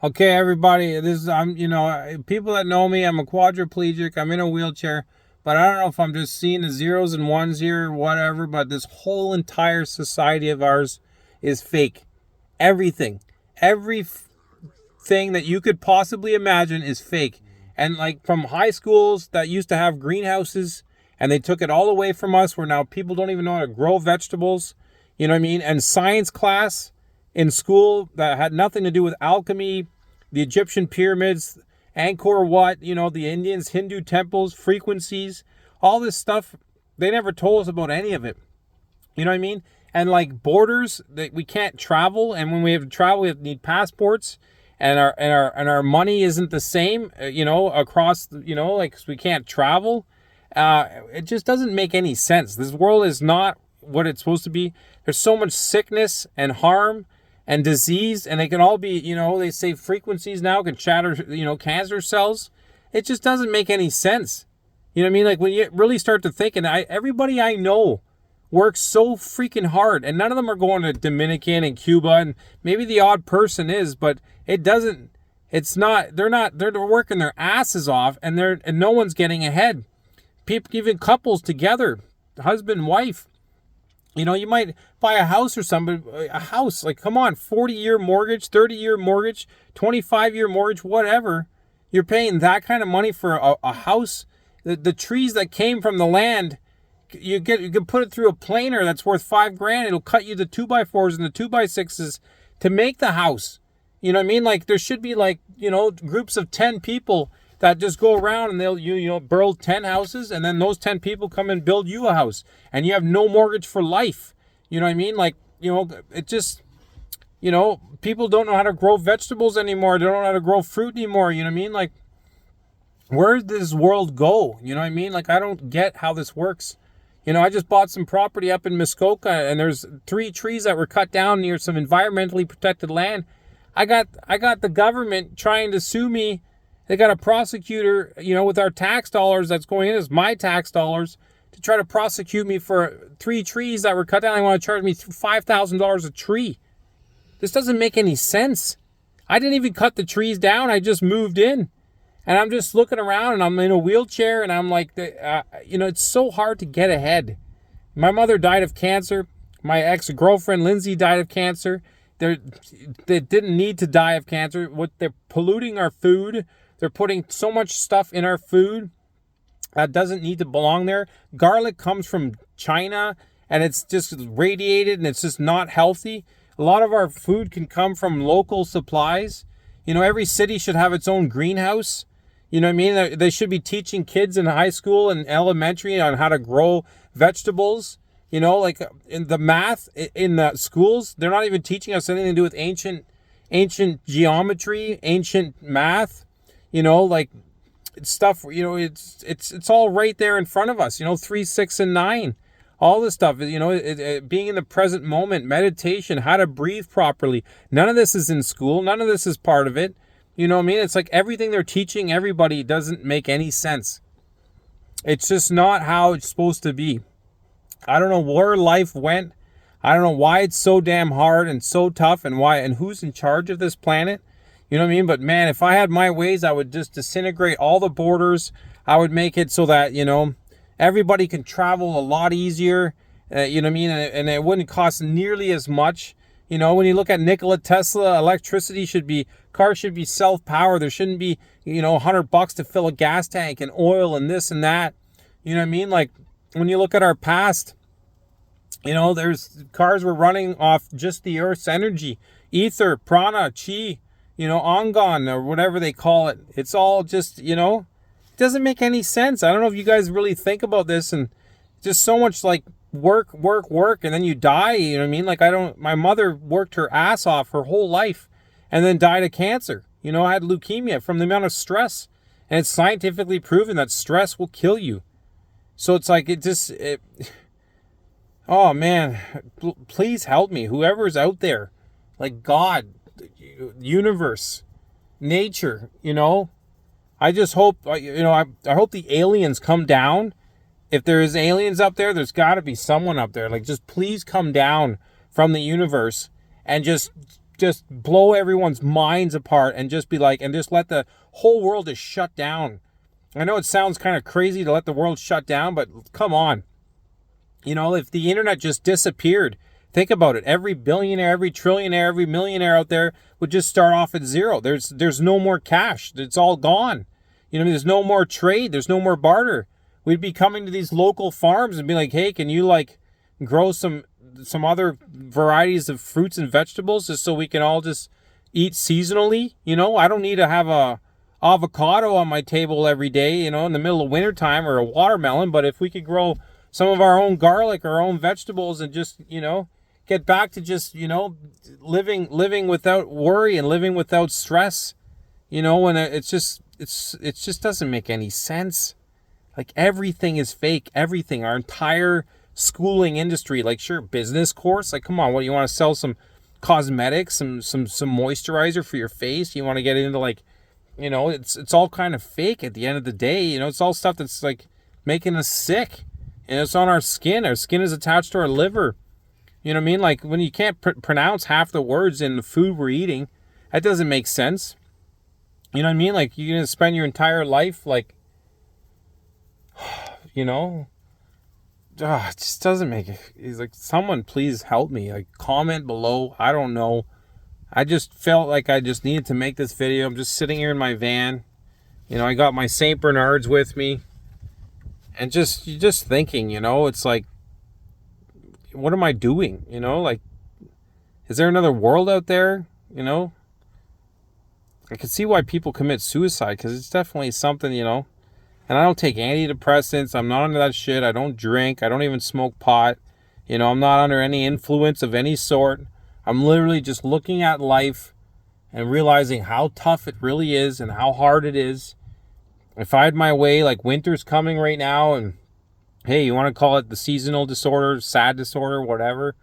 Okay, everybody, people that know me, I'm a quadriplegic. I'm in a wheelchair, but I don't know if I'm just seeing the zeros and ones here or whatever, but this whole entire society of ours is fake. Everything. Everything that you could possibly imagine is fake. And like from high schools that used to have greenhouses and they took it all away from us where now people don't even know how to grow vegetables, you know what I mean? And science class in school that had nothing to do with alchemy, the Egyptian pyramids, Angkor Wat, the Indians, Hindu temples, frequencies, all this stuff. They never told us about any of it. You know what I mean? And like borders that we can't travel, and when we have to travel, we need passports, and our money isn't the same. Across. Like 'cause we can't travel. It just doesn't make any sense. This world is not what it's supposed to be. There's so much sickness and harm and disease, and they can all be, they say frequencies now can shatter, cancer cells. It just doesn't make any sense. You know what I mean? Like when you really start to think, and everybody I know works so freaking hard, and none of them are going to Dominican and Cuba, and maybe the odd person is, but it doesn't. It's not. They're working their asses off, and no one's getting ahead. People, even couples together, husband and wife. You might buy a house or something, a house, like, come on, 40-year mortgage, 30-year mortgage, 25-year mortgage, whatever. You're paying that kind of money for a house. The trees that came from the land, you can put it through a planer that's worth $5,000. It'll cut you the 2x4s and the 2x6s to make the house. You know what I mean? Like there should be groups of 10 people that just go around and they'll build 10 houses, and then those 10 people come and build you a house, and you have no mortgage for life. You know what I mean? Like, it just, people don't know how to grow vegetables anymore. They don't know how to grow fruit anymore. You know what I mean? Like, where did this world go? You know what I mean? Like, I don't get how this works. I just bought some property up in Muskoka, and there's 3 trees that were cut down near some environmentally protected land. I got the government trying to sue me. They got a prosecutor, with our tax dollars that's going in as my tax dollars to try to prosecute me for 3 trees that were cut down. They want to charge me $5,000 a tree. This doesn't make any sense. I didn't even cut the trees down. I just moved in. And I'm just looking around, and I'm in a wheelchair, and I'm like, it's so hard to get ahead. My mother died of cancer. My ex-girlfriend, Lindsay, died of cancer. They didn't need to die of cancer. They're polluting our food. They're putting so much stuff in our food that doesn't need to belong there. Garlic comes from China, and it's just radiated, and it's just not healthy. A lot of our food can come from local supplies. Every city should have its own greenhouse. You know what I mean? They should be teaching kids in high school and elementary on how to grow vegetables. Like in the math in the schools, they're not even teaching us anything to do with ancient geometry, ancient math. Like stuff. It's all right there in front of us. 3, 6, and 9. All this stuff. Being in the present moment, meditation, how to breathe properly. None of this is in school. None of this is part of it. You know what I mean? It's like everything they're teaching everybody doesn't make any sense. It's just not how it's supposed to be. I don't know where life went. I don't know why it's so damn hard and so tough, and who's in charge of this planet. You know what I mean? But man, if I had my ways, I would just disintegrate all the borders. I would make it so that, everybody can travel a lot easier. You know what I mean? And it wouldn't cost nearly as much. When you look at Nikola Tesla, cars should be self-powered. There shouldn't be, $100 to fill a gas tank, and oil and this and that. You know what I mean? Like when you look at our past, there's cars were running off just the earth's energy, ether, prana, chi, Angan, or whatever they call it. It's all just, it doesn't make any sense. I don't know if you guys really think about this, and just so much like work, and then you die. You know what I mean? Like my mother worked her ass off her whole life and then died of cancer. I had leukemia from the amount of stress, and it's scientifically proven that stress will kill you. So it's like, oh man, please help me. Whoever's out there, like God, universe, nature, I just hope, I hope the aliens come down. If there is aliens up there, there's got to be someone up there. Like, just please come down from the universe and just just blow everyone's minds apart and just be like, and just let the whole world just shut down. I know it sounds kind of crazy to let the world shut down, but come on. You know, if the internet just disappeared, think about it. Every billionaire, every trillionaire, every millionaire out there would just start off at zero. There's no more cash. It's all gone. You know, there's no more trade. There's no more barter. We'd be coming to these local farms and be like, hey, can you like grow some other varieties of fruits and vegetables just so we can all just eat seasonally? You know, I don't need to have a avocado on my table every day, you know, in the middle of wintertime, or a watermelon. But if we could grow some of our own garlic, our own vegetables, and just, you know, get back to just, you know, living without worry and living without stress, you know, and it just doesn't make any sense. Like, everything is fake. Everything. Our entire schooling industry, like, sure, business course, like, come on, what, you want to sell some cosmetics, some moisturizer for your face? You want to get into, like, you know, it's all kind of fake at the end of the day. You know, it's all stuff that's like making us sick, and it's on our skin. Our skin is attached to our liver. You know what I mean? Like, when you can't pronounce half the words in the food we're eating, that doesn't make sense. You know what I mean? Like, you're gonna spend your entire life, like, you know, it just doesn't make it. He's like, someone please help me. Like, comment below. I don't know. I just felt like I just needed to make this video. I'm just sitting here in my van. You know, I got my St. Bernards with me. And just thinking, you know, it's like, what am I doing? You know, like, is there another world out there? You know, I can see why people commit suicide, because it's definitely something, you know. And I don't take antidepressants. I'm not under that shit. I don't drink. I don't even smoke pot. You know, I'm not under any influence of any sort. I'm literally just looking at life and realizing how tough it really is and how hard it is. If I had my way, like, winter's coming right now, and hey, you want to call it the seasonal disorder, sad disorder, whatever.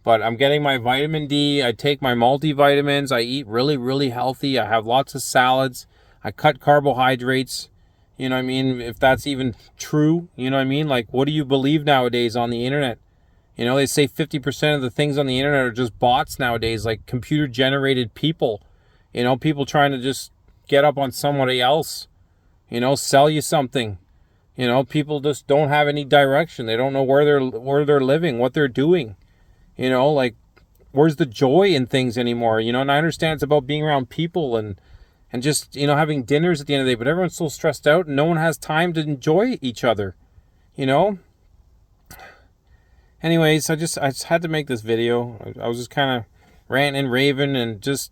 But I'm getting my vitamin D. I take my multivitamins. I eat really, really healthy. I have lots of salads. I cut carbohydrates. You know what I mean? If that's even true, you know what I mean? Like, what do you believe nowadays on the internet? You know, they say 50% of the things on the internet are just bots nowadays, like computer-generated people. You know, people trying to just get up on somebody else. You know, sell you something. You know, people just don't have any direction. They don't know where they're living, what they're doing. You know, like, where's the joy in things anymore? You know, and I understand it's about being around people and just, you know, having dinners at the end of the day, but everyone's so stressed out and no one has time to enjoy each other. You know? Anyways, I just had to make this video. I was just kind of ranting and raving, and just,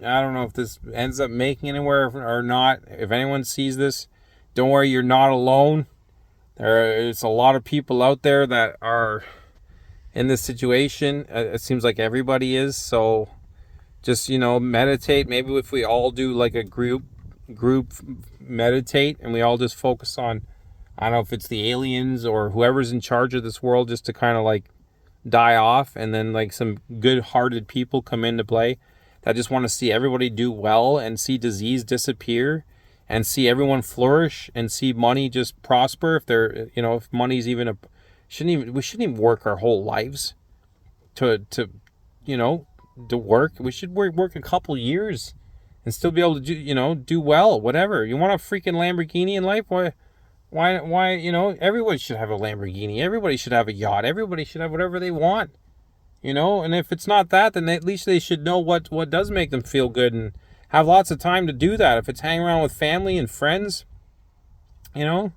I don't know if this ends up making anywhere or not. If anyone sees this, don't worry, you're not alone. There's a lot of people out there that are in this situation. It seems like everybody is. So just, you know, meditate. Maybe if we all do like a group meditate, and we all just focus on, I don't know if it's the aliens or whoever's in charge of this world, just to kind of like die off, and then like some good-hearted people come into play that just want to see everybody do well and see disease disappear and see everyone flourish and see money just prosper. If they're, you know, if money's even we shouldn't even work our whole lives to you know, to work. We should work a couple years and still be able to do, you know, do well, whatever. You want a freaking Lamborghini in life? Why, you know, everybody should have a Lamborghini. Everybody should have a yacht. Everybody should have whatever they want, you know? And if it's not that, then at least they should know what does make them feel good and have lots of time to do that. If it's hanging around with family and friends, you know?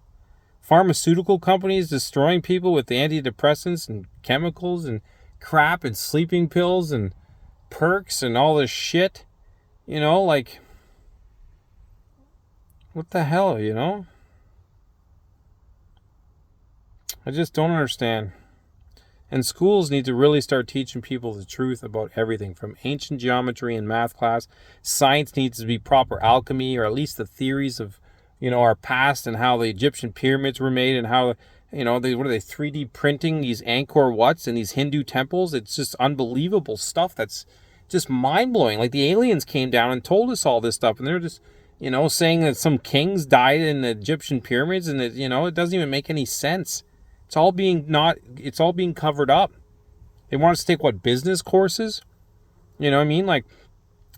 Pharmaceutical companies destroying people with antidepressants and chemicals and crap and sleeping pills and perks and all this shit, you know? Like, what the hell, you know? I just don't understand. And schools need to really start teaching people the truth about everything, from ancient geometry in math class. Science needs to be proper alchemy, or at least the theories of, you know, our past and how the Egyptian pyramids were made, and how, you know, what are they 3D printing these Angkor Wats and these Hindu temples? It's just unbelievable stuff that's just mind-blowing. Like, the aliens came down and told us all this stuff, and they're just, you know, saying that some kings died in the Egyptian pyramids, and, you know, it doesn't even make any sense. It's all being covered up. They want us to take, what, business courses? You know what I mean? Like,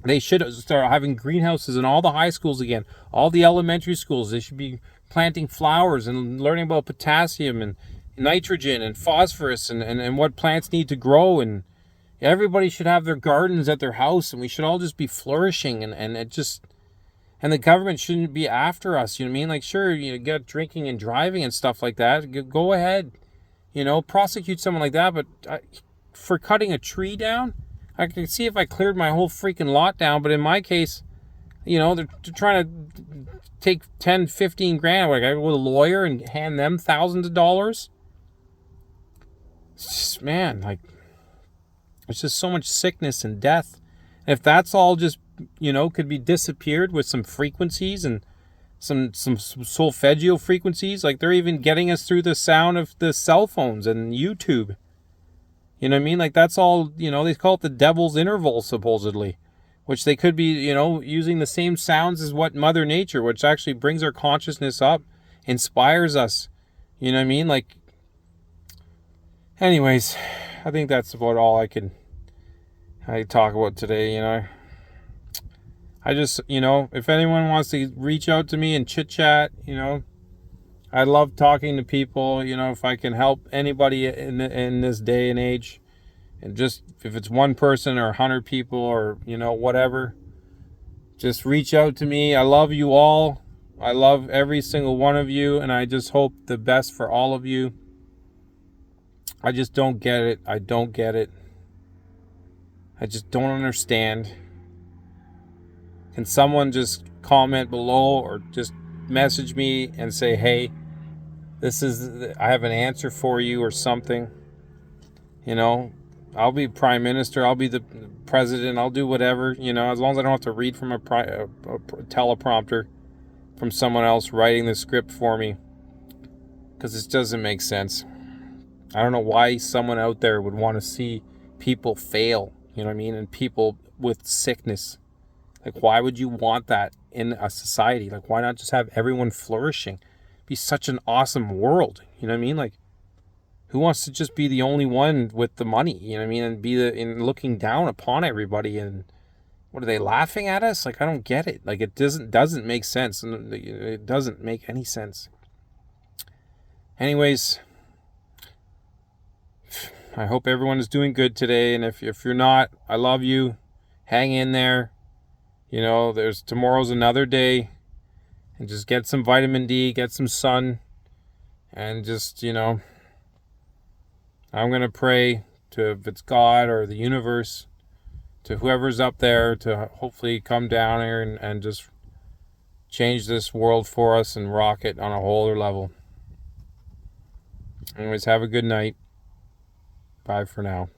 they should start having greenhouses in all the high schools again. All the elementary schools, they should be planting flowers and learning about potassium and nitrogen and phosphorus and what plants need to grow. And everybody should have their gardens at their house, and we should all just be flourishing. And it just, and the government shouldn't be after us. You know what I mean? Like, sure, you get drinking and driving and stuff like that. Go ahead, prosecute someone like that. But for cutting a tree down, I can see if I cleared my whole freaking lot down. But in my case, they're trying to take 10, 15 grand. Like, I go with a lawyer and hand them thousands of dollars. It's just, man, like, there's just so much sickness and death. If that's all just, could be disappeared with some frequencies and some solfeggio frequencies, like they're even getting us through the sound of the cell phones and YouTube. You know what I mean? Like, that's all, they call it the devil's interval, supposedly, which they could be, using the same sounds as what Mother Nature, which actually brings our consciousness up, inspires us. You know what I mean? Like, anyways, I think that's about all I talk about today. I just, if anyone wants to reach out to me and chit chat, I love talking to people. If I can help anybody in this day and age, and just if it's one person or 100 people or whatever, just reach out to me. I love you all. I love every single one of you, and I just hope the best for all of you. I just don't get it. I don't get it. I just don't understand. Can someone just comment below or just message me and say, hey, I have an answer for you or something? I'll be prime minister. I'll be the president. I'll do whatever, as long as I don't have to read from a teleprompter from someone else writing the script for me, because it doesn't make sense. I don't know why someone out there would want to see people fail, and people with sickness. Like, why would you want that in a society? Like, why not just have everyone flourishing? Be such an awesome world, Like, who wants to just be the only one with the money, and be in looking down upon everybody? And what are they laughing at us? Like, I don't get it. Like, it doesn't make sense, and it doesn't make any sense. Anyways, I hope everyone is doing good today, and if you're not, I love you. Hang in there. Tomorrow's another day, and just get some vitamin D, get some sun, and just, I'm going to pray to, if it's God or the universe, to whoever's up there, to hopefully come down here and just change this world for us and rock it on a whole other level. Anyways, have a good night. Bye for now.